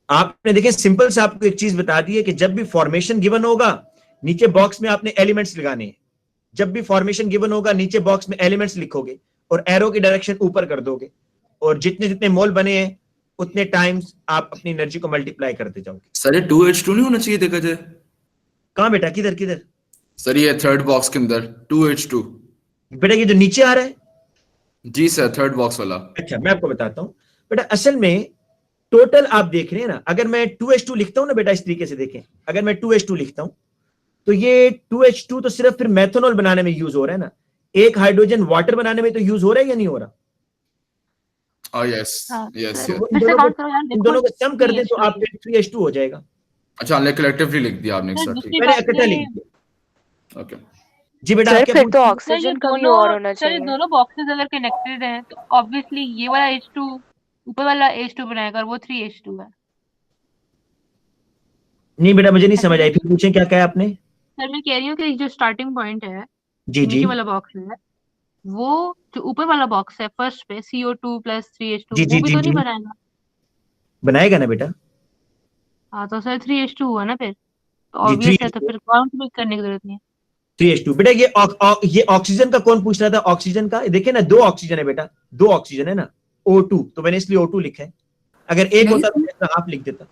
Speaker 1: आपने देखे, सिंपल से आपको एक चीज बता दी है कि जब भी फॉर्मेशन गिवन होगा नीचे बॉक्स में आपने एलिमेंट्स लगाने हैं। जब भी फॉर्मेशन गिवन होगा नीचे बॉक्स में एलिमेंट्स लिखोगे और एरो की डायरेक्शन ऊपर कर दोगे, और जितने जितने मोल बने हैं उतने टाइम्स आप अपनी एनर्जी को मल्टीप्लाई करते जाओगे।
Speaker 3: सर ये 2H2 नहीं होना चाहिए देखा जाए?
Speaker 1: कहां बेटा? किधर किधर?
Speaker 3: सर ये थर्ड बॉक्स के अंदर 2H2।
Speaker 1: बेटा ये जो नीचे आ रहा है,
Speaker 3: जी सर, थर्ड बॉक्स वाला।
Speaker 1: अच्छा मैं आपको बताता हूं बेटा। असल में टोटल आप देख रहे हैं ना, अगर मैं 2H2 लिखता हूं ना बेटा, इस तरीके से देखें, अगर मैं 2H2 लिखता हूं तो ये 2H2 तो सिर्फ फिर मेथनॉल बनाने में यूज हो रहा है ना, एक हाइड्रोजन वाटर बनाने में तो यूज हो रहा है या नहीं हो रहा?
Speaker 3: यस
Speaker 8: हाँ,
Speaker 3: यस
Speaker 1: तो
Speaker 3: यस।
Speaker 1: वो
Speaker 8: फिर से काउंट करो यार,
Speaker 1: इन
Speaker 8: देखो
Speaker 1: दोनों को सम कर दे तो
Speaker 8: 3H2
Speaker 1: आप 3H2 हो जाएगा।
Speaker 3: अच्छा, हमने कलेक्टिवली लिख दिया आपने एक
Speaker 8: सर
Speaker 3: साथ, ठीक
Speaker 8: दूसरी
Speaker 1: मैंने
Speaker 8: बात
Speaker 1: इकट्ठा
Speaker 8: ये,
Speaker 1: लिख दिया।
Speaker 3: ओके।
Speaker 1: जी बेटा,
Speaker 10: सर
Speaker 1: आप क्या
Speaker 10: फिर
Speaker 1: पूछ
Speaker 10: तो
Speaker 1: रहे हैं?
Speaker 8: सर ये
Speaker 10: ऑक्सीजन का भी
Speaker 8: दोनों,
Speaker 10: और होना
Speaker 8: सर ये
Speaker 10: चाहिए।
Speaker 8: दोनों बॉक्सेस अगर कनेक्टेड हैं तो ऑब्वियसली ये वाला H2 ऊपर वाला H2 बनाएगा और वो 3H2 है,
Speaker 1: नहीं बेटा, मुझे नहीं
Speaker 8: ऐसे
Speaker 1: समझ आई,
Speaker 8: नहीं?
Speaker 1: फिर पूछें क्या कहा आपने?
Speaker 8: सर मैं कह रही हूँ कि जो स्टार्टिंग पॉइंट है,
Speaker 1: जी जी
Speaker 8: नीचे वाला बॉक्स है, वो जो ऊपर वाला बॉक्स है फर्स्ट पे CO2 प्लस 3H2,
Speaker 1: जी
Speaker 8: वो
Speaker 1: जी
Speaker 8: भी
Speaker 1: जी
Speaker 8: तो नहीं
Speaker 1: जी
Speaker 8: बनाएगा?
Speaker 1: बनाएगा ना बेटा।
Speaker 8: हाँ तो सर 3H2 हुआ ना फिर, तो
Speaker 1: जी थ्री
Speaker 8: ऑब्वियस है, तो फिर काउंट भी करने की जरूरत नहीं है।
Speaker 1: 3H2 बेटा। ये ऑक्सीजन का कौन पूछ रहा था? ऑक्सीजन का देखिए ना, दो ऑक्सीजन है बेटा, दो ऑक्सीजन है ना, O2, तो मैंने इसलिए O2 लिखा है। अगर एक
Speaker 5: नहीं
Speaker 1: होता तो मैं आप लिख देता।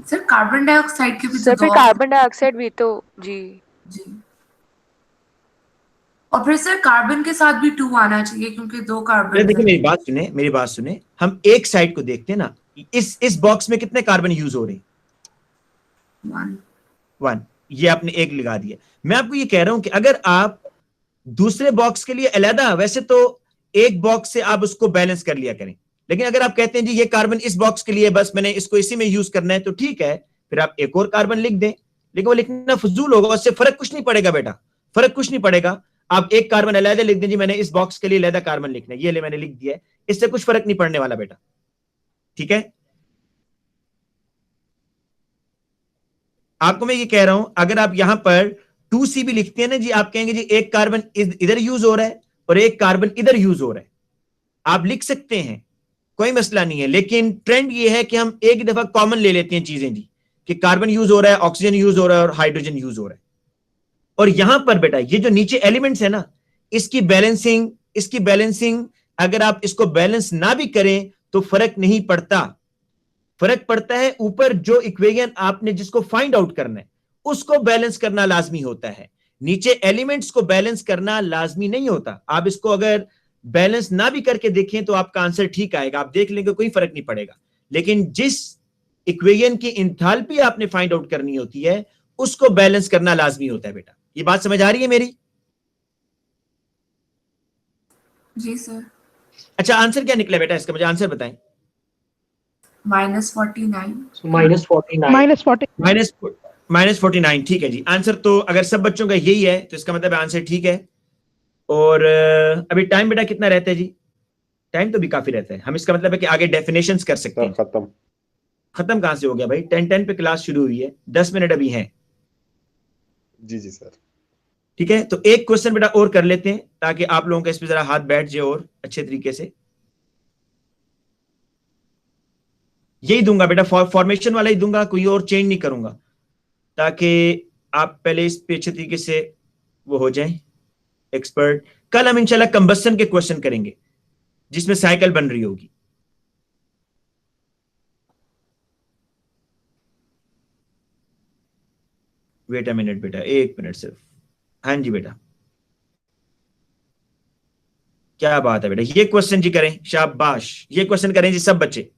Speaker 5: सर, कार्बन डाइऑक्साइड के भी तो
Speaker 2: सर फिर
Speaker 5: दो
Speaker 2: कार्बन डाइऑक्साइड भी तो जी।
Speaker 5: जी। और फिर सर कार्बन के साथ भी 2 आना चाहिए क्योंकि 2
Speaker 1: बेटा
Speaker 5: कार्बन
Speaker 1: देखिए,
Speaker 5: है।
Speaker 1: मेरी बात सुने, मेरी बात सुने, हम एक साइड को देखते हैं ना। इस बॉक्स में कितने कार्बन यूज हो रहे हैं?
Speaker 5: 1।
Speaker 1: 1। ये आपने एक लगा दिया। मैं आपको ये कह रहा हूं कि अगर आप दूसरे बॉक्स के लिए अलहदा, वैसे तो एक बॉक्स से आप उसको बैलेंस कर लिया करें, लेकिन अगर आप कहते हैं जी ये कार्बन इस बॉक्स के लिए, बस मैंने इसको इसी में यूज करना है, तो ठीक है, फिर आप एक और कार्बन लिख दें। लेकिन वो लिखना फजूल होगा, उससे फर्क कुछ नहीं पड़ेगा बेटा, फर्क कुछ नहीं पड़ेगा। आप एक कार्बन अलहदा लिख दें, जी मैंने इस बॉक्स के लिए अलहदा कार्बन लिखना है, ये ले मैंने लिख दिया है, इससे कुछ फर्क नहीं पड़ने वाला बेटा। ठीक है, आपको मैं ये कह रहा हूं, अगर आप यहां पर 2C भी लिखते हैं ना जी, आप कहेंगे जी एक कार्बन इधर यूज हो रहा है और एक कार्बन इधर यूज हो रहा है, आप लिख सकते हैं, कोई मसला नहीं है। लेकिन ट्रेंड ये है कि हम एक दफा कॉमन ले लेते हैं चीजें जी, कि कार्बन यूज हो रहा है, ऑक्सीजन यूज हो रहा है और हाइड्रोजन यूज हो रहा है। और यहां पर बेटा ये जो नीचे एलिमेंट्स है ना, इसकी बैलेंसिंग अगर आप इसको बैलेंस ना भी करें तो फर्क नहीं पड़ता। फर्क पड़ता है ऊपर जो इक्वेशन आपने जिसको फाइंड आउट करना है उसको बैलेंस करना लाजमी होता है, नीचे एलिमेंट्स को बैलेंस करना लाजमी नहीं होता। आप इसको अगर बैलेंस ना भी करके देखें तो आपका आंसर ठीक आएगा, आप देख लेंगे कोई फर्क नहीं पड़ेगा। लेकिन जिस इक्वेशन की इंथैल्पी आपने फाइंड आउट करनी होती है उसको बैलेंस करना लाजमी होता है बेटा। ये बात समझ आ रही है मेरी?
Speaker 5: जी सर।
Speaker 1: अच्छा, आंसर क्या निकला बेटा इसका, मुझे आंसर बताएं।
Speaker 5: -49।
Speaker 4: -49।
Speaker 1: माइनस -49, ठीक है जी। आंसर तो अगर सब बच्चों का यही है तो इसका मतलब आंसर ठीक है। और अभी टाइम बेटा कितना रहता है जी? टाइम तो भी काफी रहता है, हम इसका मतलब है कि आगे डेफिनेशंस कर सकते
Speaker 9: सर
Speaker 1: हैं।
Speaker 9: खत्म।
Speaker 1: खत्म कहां से हो गया भाई, 10:10 पे क्लास शुरू हुई है, 10 मिनट अभी हैं।
Speaker 9: जी जी सर।
Speaker 1: ठीक है, तो एक क्वेश्चन बेटा और कर लेते हैं ताकि आप लोगों का इस पे जरा हाथ बैठ जाए और अच्छे तरीके से। यही दूंगा बेटा, फॉर्मेशन वाला ही दूंगा, कोई और चेंज नहीं करूंगा, ताकि आप पहले इस पे अच्छे तरीके से वो हो जाए एक्सपर्ट। कल हम इंशाल्लाह कंबस्शन के क्वेश्चन करेंगे जिसमें साइकिल बन रही होगी। वेट अ मिनट बेटा, एक मिनट सिर्फ। हाँ जी बेटा, क्या बात है बेटा, ये क्वेश्चन जी करें, शाबाश, ये क्वेश्चन करें जी सब बच्चे।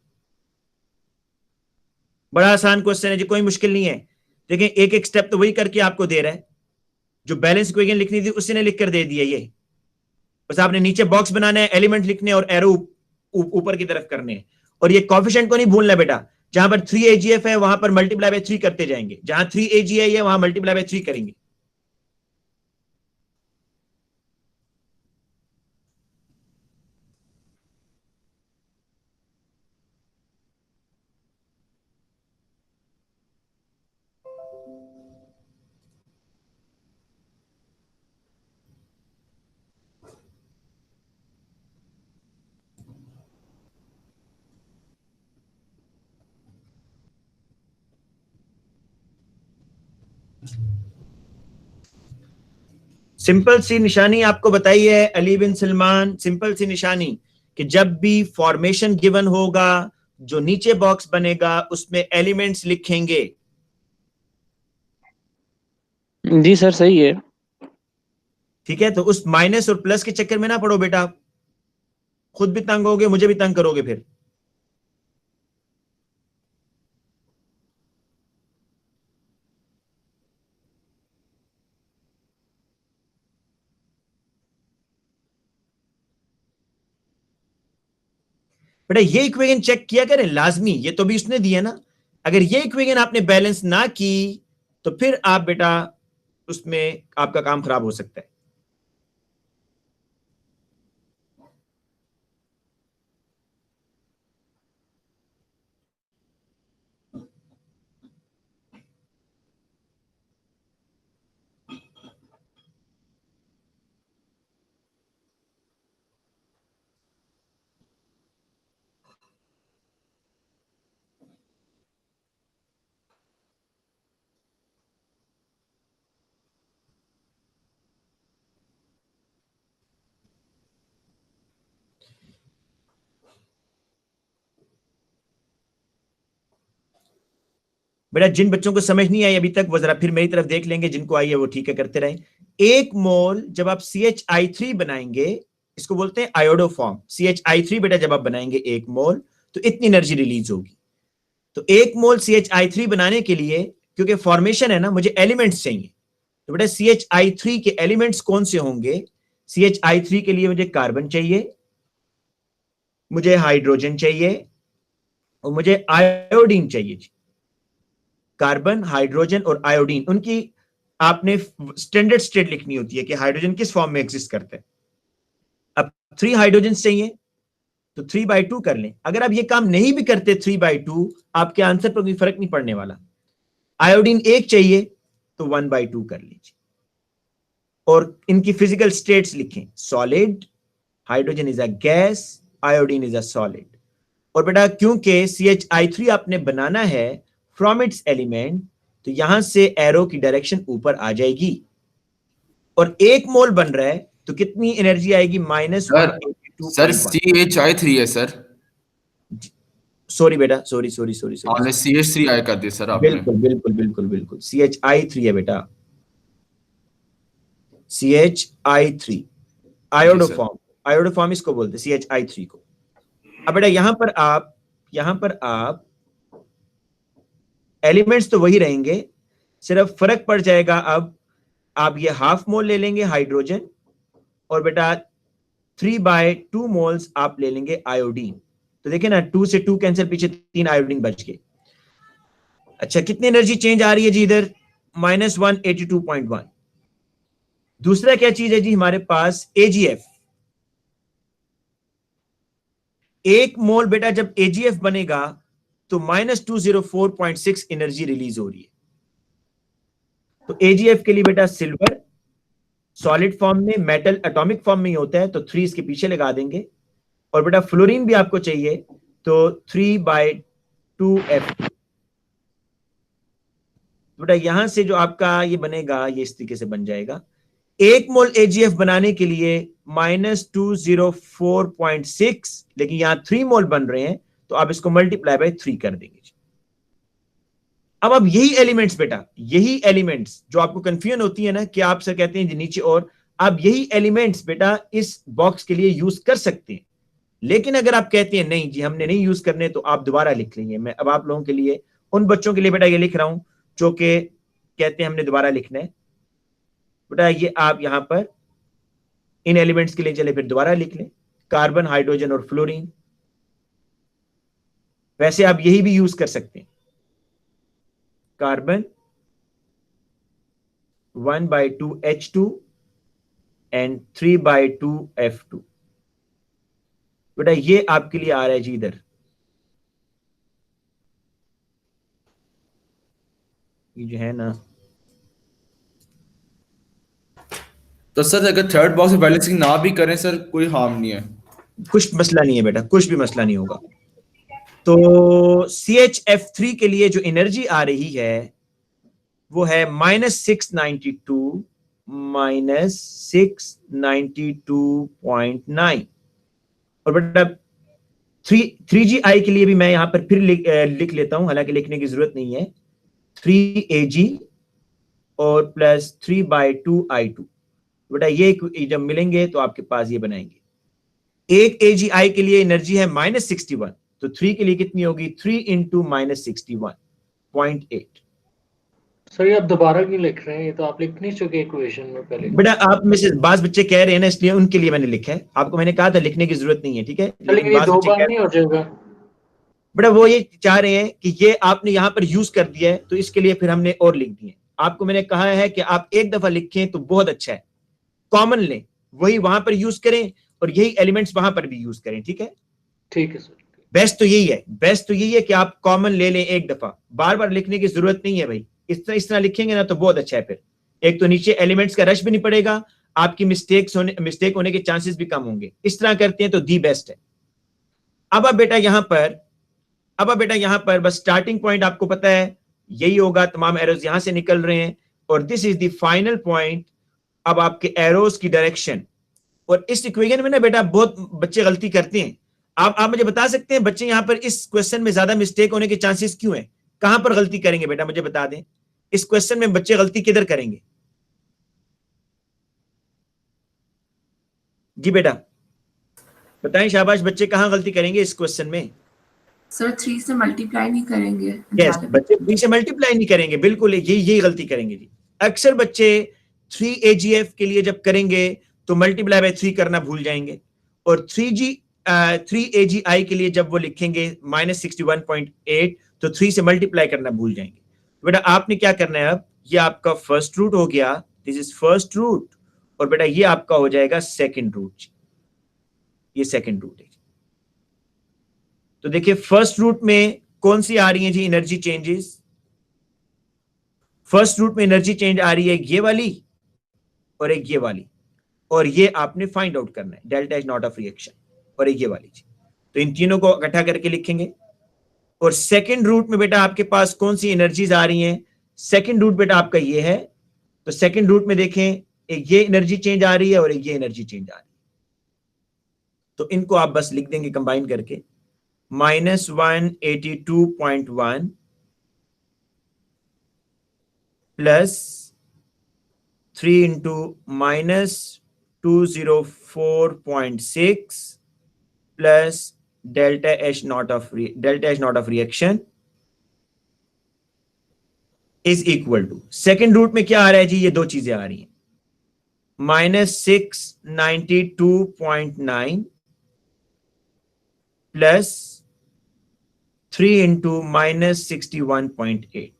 Speaker 1: बड़ा आसान क्वेश्चन है जी, कोई मुश्किल नहीं है। देखिए एक एक स्टेप तो वही करके आपको दे रहा है, जो बैलेंस इक्वेशन लिखनी थी उसी ने लिख कर दे दिया। ये बस आपने नीचे बॉक्स बनाना है, एलिमेंट लिखने और एरो ऊपर की तरफ करने हैं। और ये कॉफिशिएंट को नहीं भूलना बेटा, जहां पर 3 AgF है वहां पर मल्टीप्लाई बाय 3 करते जाएंगे, जहां 3 AgI है वहां मल्टीप्लाई बाय 3 करेंगे। सिंपल सी निशानी आपको बताई है अली बिन सलमान, सिंपल सी निशानी कि जब भी फॉर्मेशन गिवन होगा, जो नीचे बॉक्स बनेगा उसमें एलिमेंट्स लिखेंगे।
Speaker 6: जी सर सही है।
Speaker 1: ठीक है, तो उस माइनस और प्लस के चक्कर में ना पड़ो बेटा, खुद भी तंग होगे, मुझे भी तंग करोगे फिर। बेटा ये इक्वेशन चेक किया करें लाजमी, ये तो भी उसने दिया ना। अगर ये इक्वेशन आपने बैलेंस ना की तो फिर आप बेटा उसमें आपका काम खराब हो सकता है। बेटा जिन बच्चों को समझ नहीं आई अभी तक वो जरा फिर मेरी तरफ देख लेंगे, जिनको आई है वो ठीक है करते रहें। 1 मोल जब आप CH3 बनाएंगे, इसको बोलते हैं आयोडोफॉर्म। CH3 बेटा जब आप बनाएंगे 1 मोल तो इतनी एनर्जी रिलीज होगी। तो 1 मोल CH3 बनाने के लिए, क्योंकि फॉर्मेशन है ना, मुझे एलिमेंट्स चाहिए। तो बेटा CH3 के एलिमेंट्स कौन से होंगे? CH3 के लिए मुझे कार्बन चाहिए, मुझे हाइड्रोजन चाहिए और मुझे आयोडीन चाहिए। कार्बन, हाइड्रोजन और आयोडीन, उनकी आपने स्टैंडर्ड स्टेट लिखनी होती है कि हाइड्रोजन किस फॉर्म में एग्जिस्ट करता है। अब 3 हाइड्रोजन चाहिए तो 3/2 कर लें। अगर आप ये काम नहीं भी करते 3/2, आपके आंसर पर कोई फर्क नहीं पड़ने वाला। आयोडीन 1 चाहिए तो 1/2 कर लीजिए और इनकी फिजिकल स्टेट्स लिखें। Solid, hydrogen is a gas, iodine is a solid. और बेटा क्योंकि CH3 आपने बनाना है फ्रॉम इट्स एलिमेंट, तो यहां से एरो की डायरेक्शन ऊपर आ जाएगी और 1 मोल बन रहा है तो कितनी एनर्जी आएगी?
Speaker 3: सर CH3 है सर।
Speaker 1: सॉरी बेटा, सॉरी सॉरी सॉरी
Speaker 3: आपने
Speaker 1: सॉरी,
Speaker 3: CH3 आई कर दिया सर आपने।
Speaker 1: बिल्कुल बिल्कुल बिल्कुल बिल्कुल, CH3 है बेटा, CH3 आयोडोफॉर्म। आयोडोफॉर्म इसको बोलते हैं CH3 को। अब बेटा यहां पर आप एलिमेंट्स तो वही रहेंगे, सिर्फ फर्क पड़ जाएगा। अब आप ये 1/2 मोल ले लेंगे हाइड्रोजन और बेटा 3/2 मोल्स आप ले लेंगे आयोडीन। तो देखिए ना, 2 से 2 कैंसिल, पीछे 3 आयोडीन बच गए। अच्छा कितनी एनर्जी चेंज आ रही है जी इधर? -182.1। दूसरा क्या चीज है जी हमारे पास? AgF। 1 मोल बेटा जब AgF बनेगा तो -204.6 एनर्जी रिलीज हो रही है। तो AgF के लिए बेटा सिल्वर सॉलिड फॉर्म में, मेटल एटॉमिक फॉर्म में ही होता है, तो 3 इसके पीछे लगा देंगे। और बेटा फ्लोरीन भी आपको चाहिए तो 3/2F। बेटा यहां से जो आपका ये बनेगा, ये इस तरीके से बन जाएगा। 1 मोल AgF बनाने के लिए -204.6, लेकिन यहां 3 मोल बन रहे हैं तो आप इसको मल्टीप्लाई बाय 3 कर देंगे। अब यही एलिमेंट्स बेटा, यही एलिमेंट्स जो आपको कंफ्यूजन होती है ना कि आप सर कहते हैं जी नीचे, और आप यही एलिमेंट्स बेटा इस बॉक्स के लिए यूज कर सकते हैं। लेकिन अगर आप कहते हैं नहीं जी हमने नहीं यूज करने, तो आप दोबारा लिख लेंगे। मैं अब आप लोगों के लिए, उन बच्चों के लिए बेटा ये लिख रहा हूं जो कि कहते हैं हमने दोबारा लिखना है। बेटा ये आप यहां पर इन एलिमेंट्स के लिए चले फिर दोबारा लिख लें, कार्बन, हाइड्रोजन और फ्लोरीन। वैसे आप यही भी यूज कर सकते हैं, कार्बन 1/2H2 एंड 3/2F2। बेटा ये आपके लिए आ रहा है जी इधर, ये जो है ना।
Speaker 3: तो सर अगर थर्ड बॉक्स में बैलेंसिंग ना भी करें सर, कोई हार्म नहीं है?
Speaker 1: कुछ मसला नहीं है बेटा, कुछ भी मसला नहीं होगा। तो CHF3 के लिए जो एनर्जी आ रही है वो है -692 -692.9। और बेटा 3GI के लिए भी मैं यहां पर फिर लिख लेता हूं, हालांकि लिखने की जरूरत नहीं है। 3Ag और प्लस 3/2I2। बेटा ये जब मिलेंगे तो आपके पास ये बनाएंगे। 1 AgI के लिए एनर्जी है -61, तो 3 के लिए कितनी होगी? 3 × -61.8।
Speaker 4: सर ये आप दोबारा क्यों लिख रहे हैं? ये तो आप लिख नहीं चुके इक्वेशन में पहले।
Speaker 1: बेटा आप में से बाज बच्चे कह रहे हैं ना, इसलिए उनके लिए मैंने लिखा है। आपको मैंने कहा था लिखने की जरूरत नहीं है, ठीक है?
Speaker 4: लेकिन ये 2 बार नहीं हो जाएगा।
Speaker 1: बेटा वो ये चाह रहे हैं कि ये आपने यहां पर यूज कर दिया है, तो इसके लिए फिर हमने और लिख दिए। आपको मैंने कहा है कि आप एक दफा लिखें तो बहुत अच्छा है, कॉमन लें, वही वहां पर यूज करें और यही एलिमेंट्स वहां पर भी यूज करें। ठीक है?
Speaker 4: ठीक है सर।
Speaker 1: बेस्ट तो यही है, बेस्ट तो यही है कि आप कॉमन ले लें एक दफा, बार बार लिखने की जरूरत नहीं है भाई। इस तरह लिखेंगे ना तो बहुत अच्छा है। फिर एक तो नीचे एलिमेंट्स का रश भी नहीं पड़ेगा, आपकी मिस्टेक होने के चांसेस भी कम होंगे। इस तरह करते हैं तो दी बेस्ट है। अब बेटा यहां पर बस स्टार्टिंग पॉइंट आपको पता है यही होगा, तमाम एरोज यहां से निकल रहे हैं और this is the final point. अब आपके एरोज की डायरेक्शन, और इस इक्वेशन में ना बेटा बहुत बच्चे गलती करते हैं। आप मुझे बता सकते हैं बच्चे यहां पर इस क्वेश्चन में ज्यादा मिस्टेक होने के चांसेस क्यों हैं? कहां पर गलती करेंगे बेटा, मुझे बता दें, इस क्वेश्चन में बच्चे गलती किधर करेंगे? जी बेटा बताएं, शाबाश, बच्चे कहां गलती करेंगे इस क्वेश्चन में?
Speaker 5: सर 3 से मल्टीप्लाई नहीं करेंगे।
Speaker 1: यस, बच्चे 3 से मल्टीप्लाई नहीं करेंगे, बिल्कुल यही गलती करेंगे जी। अक्सर बच्चे 3 AGF के लिए जब करेंगे तो मल्टीप्लाई बाय 3 करना भूल जाएंगे, और 3 AGI के लिए जब वो लिखेंगे -61.8 तो 3 से मल्टीप्लाई करना भूल जाएंगे। बेटा आपने क्या करना है, अब ये आपका फर्स्ट रूट हो गया, दिस इज फर्स्ट रूट, और बेटा ये आपका हो जाएगा सेकंड रूट, ये सेकंड रूट है। तो देखिए फर्स्ट रूट में कौन सी आ रही है जी एनर्जी चेंजेस? फर्स्ट रूट में एनर्जी चेंज आ रही है ये वाली और एक ये वाली, और ये आपने फाइंड आउट करना है, delta is not of reaction, और एक ये वाली चीज। तो इन तीनों को इकट्ठा करके लिखेंगे। और सेकंड रूट में बेटा आपके पास कौन सी एनर्जीज आ रही हैं? सेकंड रूट बेटा आपका ये है, तो सेकंड रूट में देखें एक ये एनर्जी चेंज आ रही है और एक ये एनर्जी चेंज आ रही है, तो इनको आप बस लिख देंगे कंबाइन करके, -182.1 plus 3 into -204.6 plus delta H not of reaction is equal to, second root में क्या आ रहा है जी? ये दो चीजें आ रही हैं, -692.9 प्लस 3 इंटू -61.8।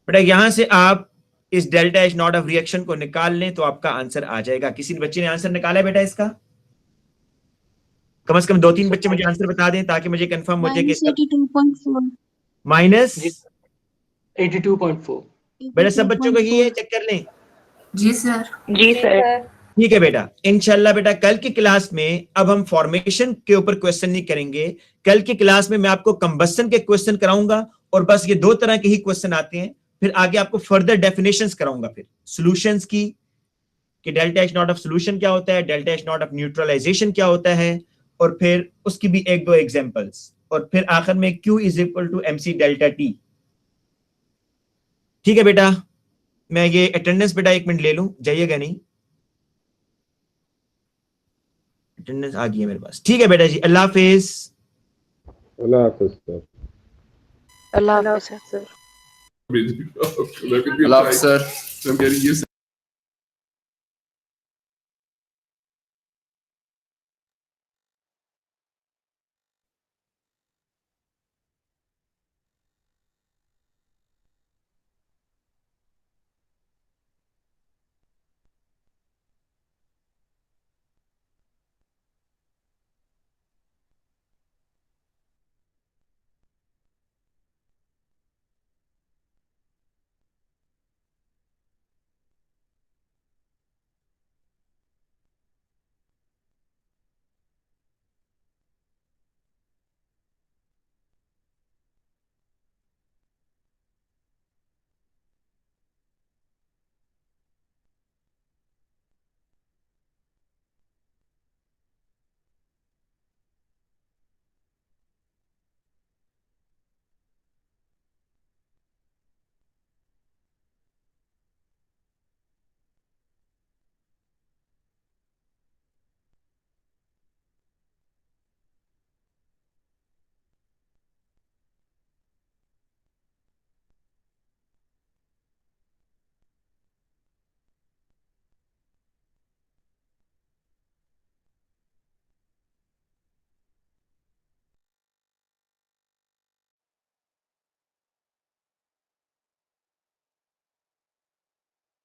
Speaker 1: बेटा यहां से आप इस delta H not of reaction को निकाल लें तो आपका आंसर आ जाएगा। किसी बच्चे ने आंसर निकाला है बेटा इसका? कम से कम 2-3 बच्चे मुझे आंसर बता दें ताकि मुझे कंफर्म हो जाए कि इसका
Speaker 2: -82.4
Speaker 1: माइनस
Speaker 4: 82.4।
Speaker 1: बेटा सब बच्चों को ये चेक कर लें।
Speaker 5: जी सर।
Speaker 8: जी सर।
Speaker 1: ठीक है बेटा, इंशाल्लाह बेटा कल की क्लास में अब हम फॉर्मेशन के ऊपर क्वेश्चन नहीं करेंगे, कल की क्लास में मैं आपको कंबस्शन के क्वेश्चन कराऊंगा, और बस ये 2 तरह के ही क्वेश्चन आते हैं। फिर आगे आपको फर्दर डेफिनेशंस कराऊंगा, फिर सॉल्यूशंस की, कि delta H not of solution क्या होता है, delta H not of neutralisation क्या होता है, और फिर उसकी भी 1-2 एग्जांपल्स, और फिर आखिर में Q is equal to MC delta T। ठीक है बेटा, मैं ये अटेंडेंस बेटा 1 मिनट ले लूं, जाइएगा नहीं, अटेंडेंस आ गई है मेरे पास। ठीक है बेटा जी, अल्लाह हाफिज।
Speaker 9: अल्लाह हाफिज सर।
Speaker 2: अल्लाह हाफ़िज़ sir.
Speaker 3: Allah, sir. I'm getting used